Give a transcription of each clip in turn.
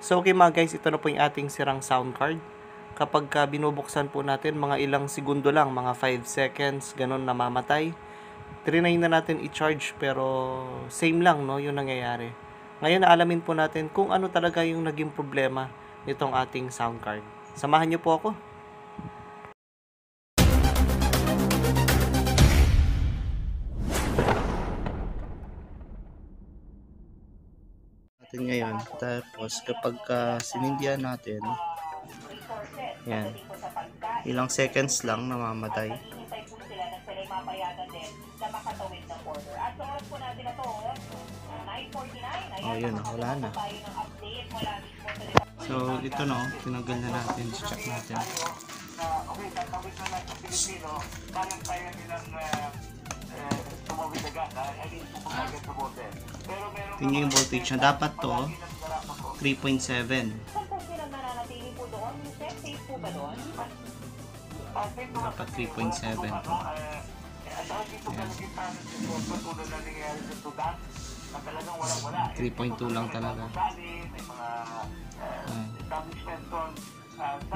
So okay mga guys, ito na po yung ating sirang sound card. Kapag binubuksan po natin, mga ilang segundo lang, mga 5 seconds, ganun namamatay. Trinay na natin i-charge pero same lang no, yung nangyayari. Ngayon alamin po natin kung ano talaga yung naging problema nitong ating sound card. Samahan niyo po ako. Natin ngayon, tapos kapag sinindihan natin, yan, ilang seconds lang namamatay. Oh, yun, wala na. So, ito no, tinanggal na natin, check natin. Tingnan yung voltage na dapat to 3.7. Dapat 3.7 to. 3.2 lang talaga.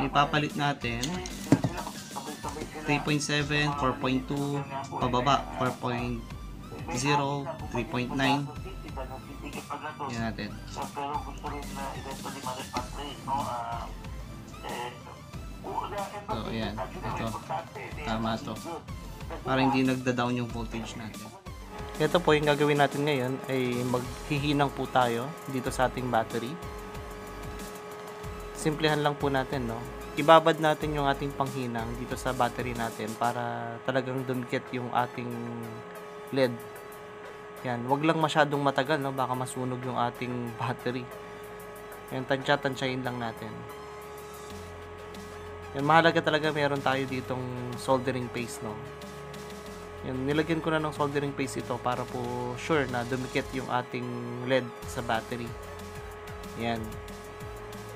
Ipapalit natin 3.7, 4.2, pababa 4.0, 3.9. Yan natin. So, ayan. Ito. Tama to. Para hindi nagda-down yung voltage natin. Ito po yung gagawin natin ngayon ay maghihinang po tayo dito sa ating battery. Simplihan lang po natin, no? Ibabad natin yung ating panghinang dito sa battery natin para talagang dumikit yung ating LED. Yan, wag lang masyadong matagal, no? Baka masunog yung ating battery. Yan, tansya-tansyahin lang natin. Yan, mahalaga talaga meron tayo ditong soldering paste, no? Yan, nilagyan ko na ng soldering paste ito para po sure na dumikit yung ating LED sa battery. Yan.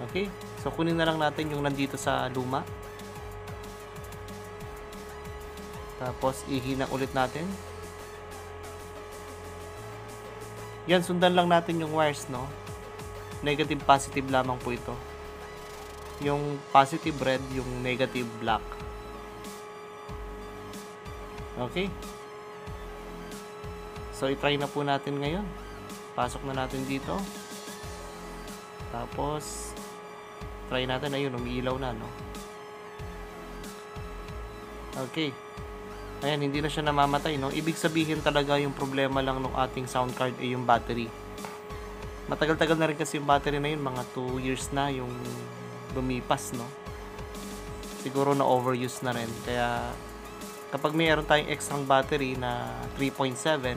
Okay? So, kunin na lang natin yung nandito sa luma. Tapos, ihinang ulit natin. Yan, sundan lang natin yung wires, no? Negative, positive lamang po ito. Yung positive red, yung negative black. Okay? So, i-try na po natin ngayon. Pasok na natin dito. Tapos, try natin. Ayun, umiilaw na, no? Okay. Ayan, hindi na siya namamatay, no? Ibig sabihin talaga yung problema lang ng ating sound card ay yung battery. Matagal-tagal na rin kasi yung battery na yun. Mga 2 years na yung lumipas, no? Siguro na overuse na rin. Kaya, kapag mayroon tayong extra battery na 3.7,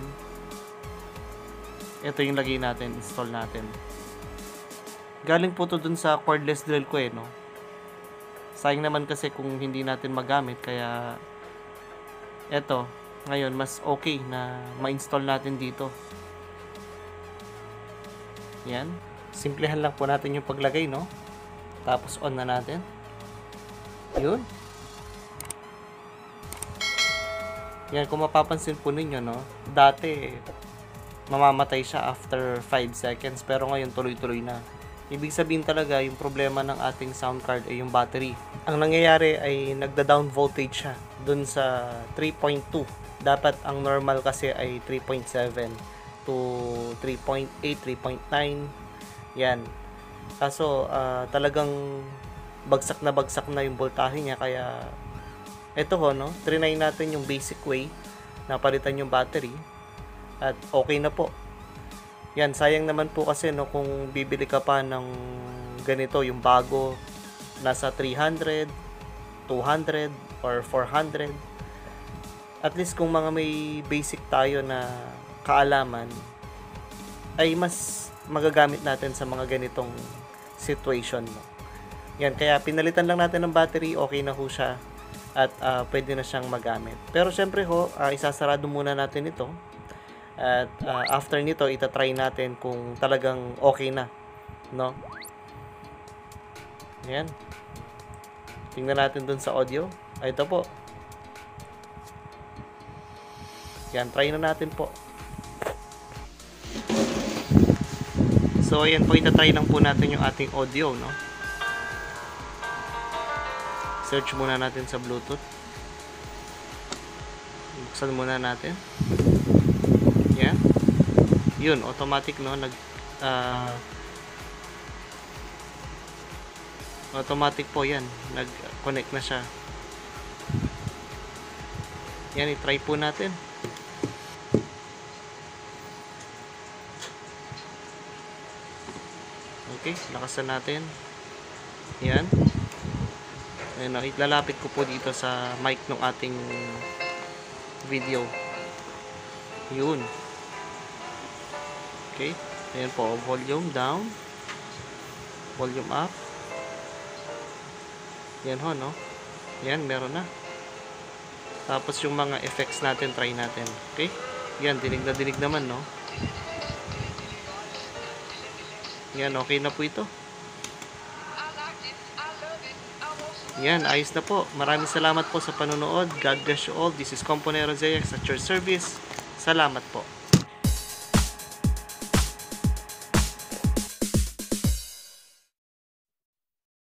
ito yung lagay natin, install natin. Galing po to dun sa cordless drill ko no. Sayang naman kasi kung hindi natin magamit, kaya eto, ngayon mas okay na ma-install natin dito. Yan. Simplihan lang po natin yung paglagay, no. Tapos on na natin. Yun. Yan, kung mapapansin po ninyo, no, dati mamamatay siya after 5 seconds, pero ngayon tuloy-tuloy na. Ibig sabihin talaga yung problema ng ating sound card ay yung battery. Ang nangyayari ay nagda-down voltage siya dun sa 3.2. Dapat ang normal kasi ay 3.7 to 3.8, 3.9. Yan. Kaso talagang bagsak na yung voltahe niya, kaya ito ho, no, trinay natin yung basic way na palitan yung battery at okay na po. Yan, sayang naman po kasi, no, kung bibili ka pa ng ganito, yung bago, nasa 300, 200, or 400. At least kung mga may basic tayo na kaalaman, ay mas magagamit natin sa mga ganitong situation, no. Yan, kaya pinalitan lang natin ng battery, okay na ho siya, at pwede na siyang magamit. Pero syempre ho, isasarado muna natin ito. At after nito, itatry natin kung talagang okay na, no? Ayan. Tingnan natin dun sa audio. Ito po. Yan, try na natin po. So, So, ayan po, itatry lang po natin yung ating audio, no? Search muna natin sa Bluetooth. Buksan muna natin. Yan. Yun, automatic, no? Automatic po yan. Nag-connect na siya. Yan, i-try po natin. Okay, lakasan natin. Yan. Ayan, ilalapit ko po dito sa mic ng ating video. Yun. Okay. Ayan po, volume down. Volume up. Yan ho, no? Yan, meron na. Tapos yung mga effects natin, try natin. Okay? Yan, dinig na dinig naman, no? Yan, okay na po ito. Yan, ayos na po. Maraming salamat po sa panonood. God bless you all. This is Componero ZX at your service. Salamat po.